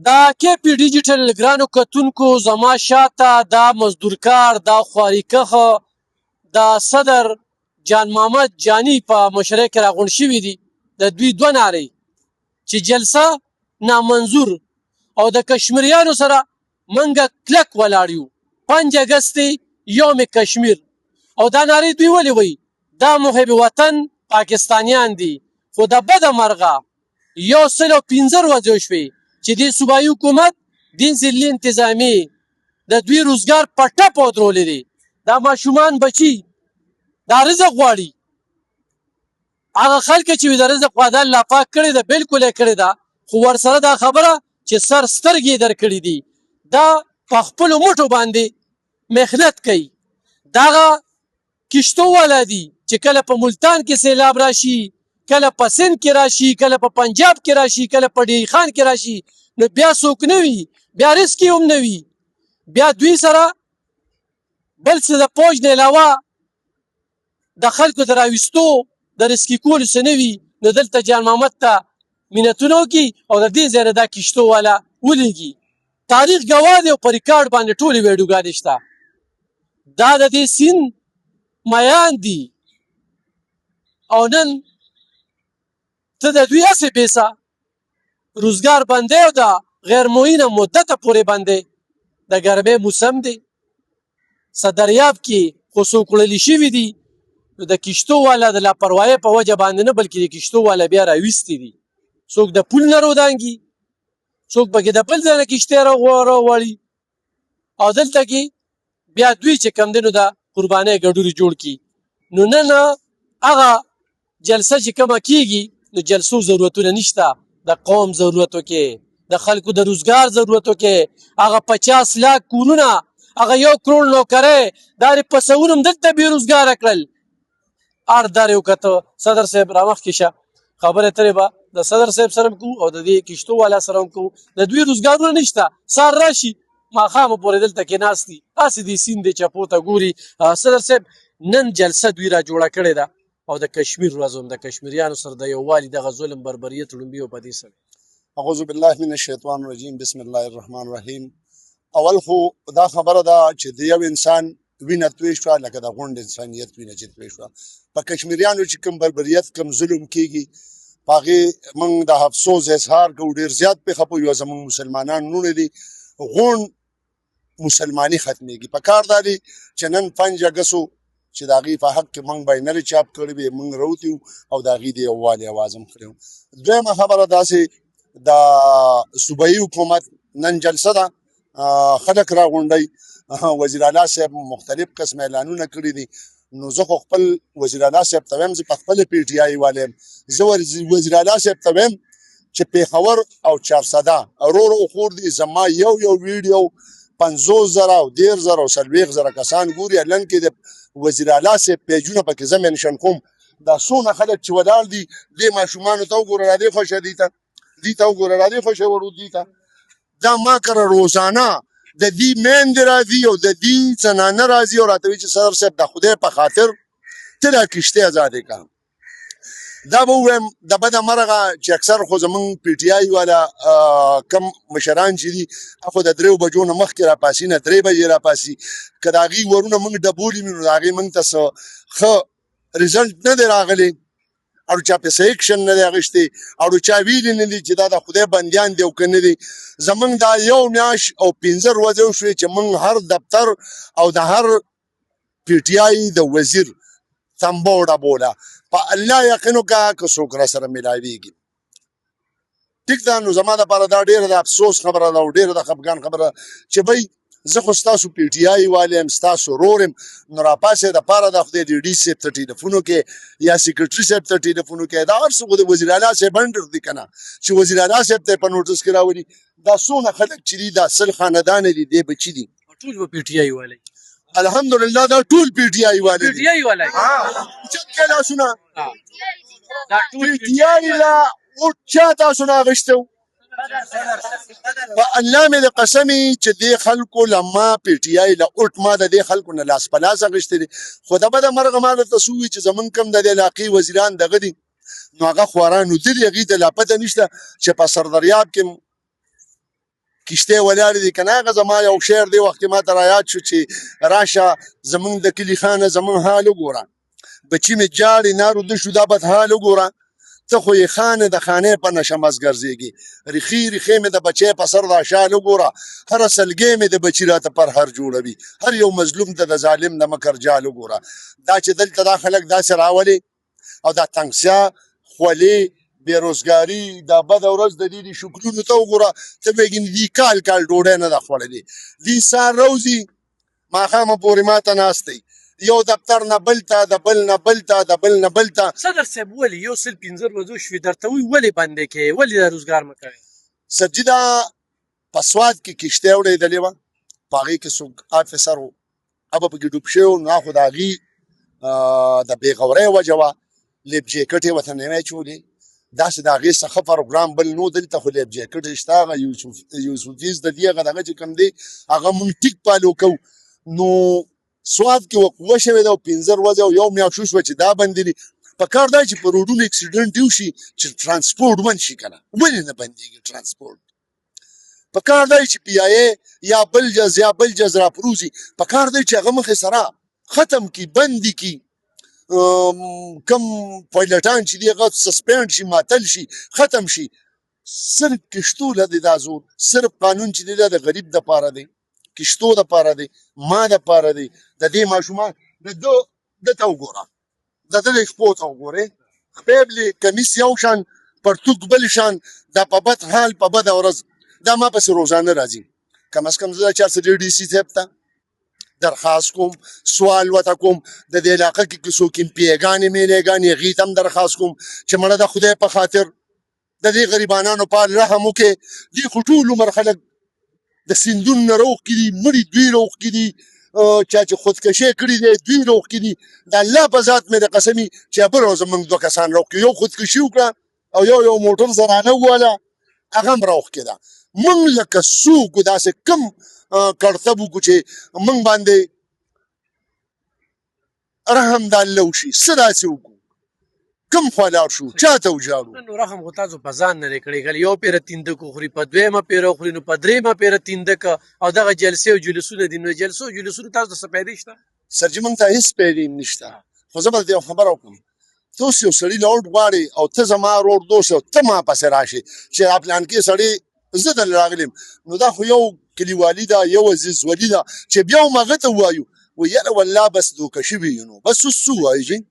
دا کې پی ډیجیټل ګرانو کتونکو زما شاته دا مزدورکار دا خواریکخه دا صدر جان محمد جانی په مشرۍ کې راغونډ شوي دي د دوی دوه نارې چې جلسه نامنظور او د کشمیریانو سره منګه کلک ولاړ یو 5 اگست یوم کشمیر او دا نارې دوی ولې وایي دا محب وطن پاکستانیان دي خو د بده مرغه 115 ورځې وشوې چې د صوبایي حکومت د ضلعي انتظامي د دوی روزګار په ټپ ودرولې دي دا ماشومان بچي دا رزق غواړي هغه خلک چې د رزق وعده الله پاک کړی ده بالکل یې کړې ده خو ورسره دا خبره چې سر سترګې درکړي دي دا په خپلو مټو باندې محنت کوي دغه کشتو والا دي چې کله په ملتان کې سیلاب راشي کله په سند کې راشي کله په پنجاب کې راشي کله په ډیری خان کې راشي نو بیا څوک نه وي بیا رسک هم نه وي بیا دوی سره بل څه د پوج نه علاوه د خلکو د راویستو د رسکي کولو څه نه وي نو دلته جان محمد ته منتونه وکړي او د دې ځای نه دا کشتو والا ولیږي تاریخ ګواه دی او په ریکارډ باندې ټولې ویډیوګانې شته دا د دې سیند میان دي او نن ته د دوی هسې پیسه روزګار بندی او د غیر معینه مدته پورې بندی د ګرمۍ موسم دی صدریاب کې خو څوک وړلي شوي دي نو د کشتو والا د لاپروایۍ په وجه باندې نه بلکې د کشتو والا بیا راویستي دي څوک د پول نه رودانګي څوک پکې د بل ځای نه کشتۍ راوړي او دلته کې بیا دوی چې کم دی نو د قربانۍ ګډوري جوړ کړي نو نن هغه جلسه چې کومه کیږي نو جلسو ضرورتونه نشته د قوم ضرورتو کې د خلکو د روزګار ضرورتو کې هغه 50 لاک کورونه هغه 1 کروڑ نوکرۍ دا د پسونه هم دلته بېروزګاره کړل هر دار یو کته صدر صاحب رامخکې شه خبرې ترې به د صدر صاحب سره هم کوو او د دې کشتو والا سره هم کوو د دوی روزګارونه نشته سهار راشي ماښامه پورې دلته کېناست دي هسې دې سیند دی چپو ته ګوري صدر صاحب نن جلسه دوی را جوړه کړې ده او د کشمیر ورځ هم د کشمیریانو سره د یووالي دغه ظلم بربریت ړومبي او په دې سره اعوذ بالله من الشیطان الرجیم بسم الله الرحمن الرحیم اول خو دا خبره ده چې د یو انسان وینه توی شوه لکه د غونډ انسانیت وینه چې توی شوه په کشمیریانو چې کوم بربریت کوم ظلم کیږي په هغې موږ د افسوس اظهار کوو ډېر زیات پې خفه یو زموږ مسلمانان نوڼې دي غونډ مسلماني ختمېږي په کار دا دی چې نن 5 اګستو چې د هغې په حق کې موږ باینرې چاپ کړې وې موږ راوتي او د هغې د یووالي اواز هم کړی و دویمه خبره داسې د صوبایي حکومت نن جلسه ده خلک راغونډوي وزیر اعلی صاحب مختلف قسم اعلانونه کړي دي نو زه خو خپل وزیر اعلی صاحب ته وایم زه په خپله پی ټي آی والی یم زه وزیر اعلی صاحب ته وایم چې پېښور او چارسده ورور او خور دي زما یو ویډیو 50,000 او 10,000 او 40,000 کسان ګوري لن کې د وزیر اعلی صاحب پیجونه پکې زه منشن کوم دا څونه خلک چې ولاړ دي دې ماشومانو ته وګوره را دې خوښه دي ته وګوره را دې خوښه وړو دي ته دا ما کره روزانه د دې میندې راځي او د دې زنانه راځي او راته وایي چې صدر صاحب د خدای په خاطر ته دا کښتۍ ازادې کړه دا به ووایم د بده مرغه چې اکثر خو زمونږ پی ټي آی والا کم مشران چې دي خو د 3 بجو نه مخکې راپاسي نه 3 بجې راپاسي که د هغې ورونه موږ ډبولي وي نو د هغې موږ ته څه ښه رزلټ نه دی راغلی اړو چا پسې اکشن نه دی اخیستی اړو چا ویلي نه دي چې دا د خدای بندیان دي او که نه دي زمونږ دا 1 میاشت او 15 ورځې وشوې چې موږ هر دفتر او د هر پی ټي آی د وزیر تنبه وډبوله په الله یقین وکړه که څوک را سره میلاویږي ټیک ده نو زما دپاره دا ډېره د افسوس خبره ده او ډېره د خفګان خبره چې بی زه خو ستاسو پی ټي آی والی یم ستاسو ورور یم نو راپاسې دپاره د خدای د ډي صاحب ته ټلیفون وکړې یا سیکرټري صاحب ته ټلیفون وکړې دا هر څه خو د وزیر اعلی صاحب انډر دي که نه چې وزیر اعلی صاحب ته یې په نوټس کې راولي دا څونه خلک چې دي دا 100 خاندانه دي دې بچي دي ټول به پی ټي آی والی الحمدلله دا ټول پی ټي آی والي پی ټي آی والی چت کې لاسونه دا ټول پی ټي آی لا او چا تاسو نه اخیستی و په الله مې د قسمې چې دې خلکو له ما پی ټي آی له اوټ ما د دې خلکو نه لاس په لاس اخیستی دي خو د بده مرغه ما درته څه ووایي چې زمونږ کوم د دې علاقې وزیران دغه دي نو هغه خوارانو دي هغې ته لا پته نشته چې په سردریاب کې کشتۍ ولاړې دي که نه هغه زما یو شعر دی وخت کې ماته رایاد شو چې راشه زمونږ د کلي خانه زمونږ حال وګوره بچي مې جاړې نارو دشو دا بدحال وګوره ته خو یې خانه د خانې په نشه مست ګرځېږي ریښې ریښې مې د بچی په سر دا شال وګوره هره سلګۍ مې د بچي راته پرهر جوړوي هر یو مظلوم ته د ظالم د مکر جال وګوره دا چې دلته دا خلک داسې راولي او دا تنګسیا خولې بېروزګاري دا بده ورځ د دې شکرونو ته وګوره ته بېګین دي کال کال ډوډۍ نه ده خوړلې دي سهار روزي ماښامه پورې ماته ناست دی یو دفتر نه بل ته د بل نه بل ته د بل نه بل ته صدر صاحب ولې یو سل پنځه ورځو شوې درته وایي ولې بندې کوې ولې دا روزګار مه کوې سبجي دا په سوات کې کشتۍ وړېدلې وه په هغې کې څوک افیسر و هغه پکې ډوب شوی و نو خو د هغې د بېغورۍ وجه وه لیب جیکټ یې ورته نوی چولې داسې د هغې څخه پروګرام بل نو دلته خو لیب جیکټ شته هغه یوسفیز د دې هغه دغه چې کوم دی هغه مونږ ټیک پالو کوو نو سوات کې وقوه شوې ده او 15 ورځې او یو میاشت وشوه چې دا بندېږي په کار دا چې په روډونو اکسیډنټ وشي چې ټرانسپورټ بند شي که نه ولې نه بندېږي ټرانسپورټ په کار دی چې پی آی ای یا بل جز راپروزي په کار دی چې هغه مخې سره ختم کي بندي کي کم پایلټان چې دی هغه سسپینډ شي معطل شي ختم شي صرف کشتو له دی دا زور صرف قانون چې دی دا د غریب دپاره دی کشتو دپاره دی ما دپاره دی د دې ماشومان دته وګوره د ده د خپو ته وګورې خپې کمیس یو شان پرتوک بل شان دا په بد حال په بده ورځ دا ما پسې روزانه راځي کم از کم زه دا چار څه ډي سي صاحب ته درخواست کوم سوال ورته کوم د دې علاقه کې که څوک پیګانې میلېګانې هغې ته هم درخواست کوم چې مړه د خدای په خاطر د دې غریبانانو په رحم وکړې دې خو ټول عمر خلک د سیندونو نه روغکي دي مړي دوی روغکي دي چا چې خودکشي کړي دی دوی روغکي دي د الله په ذات مې د قسمي چې بل ورځ موږ دوه کسان روغکي یو خودکشي وکړه او یو موټر زنانه وواله هغه هم راوښکې ده موږ لکه څوک داسې کم کړتب وکړو چې موږ باندې رحم د الله وشي څه داسې وکړو کم خوا لاړ شو چاته وژاړو نو رحم خو تاسو په ځان نه دی کړی ګل یو پیره تیندک وخوري په دویمه پیره وخوري نو په درېیمه پیره تیندک او دغه جلسې او جلوسونه دي نو جلسو او جلوسونو تاسو ته څه پیدا شته سرجي موږ ته هېڅ پیدا نشته خو زه به درته یو خبره وکړم ته اوس یو سړي له اوټ غواړې او ته زما ورور دوست او ته ما پسې راشې چې دا پلانکي سړی زه درله راغلم نو دا خو یو کلیوالي ده یو عزیزولي ده چې بیا هم هغه ته ووایو و یاره والله بس دوکه شوي یو نو بس اوس څه ووایو جی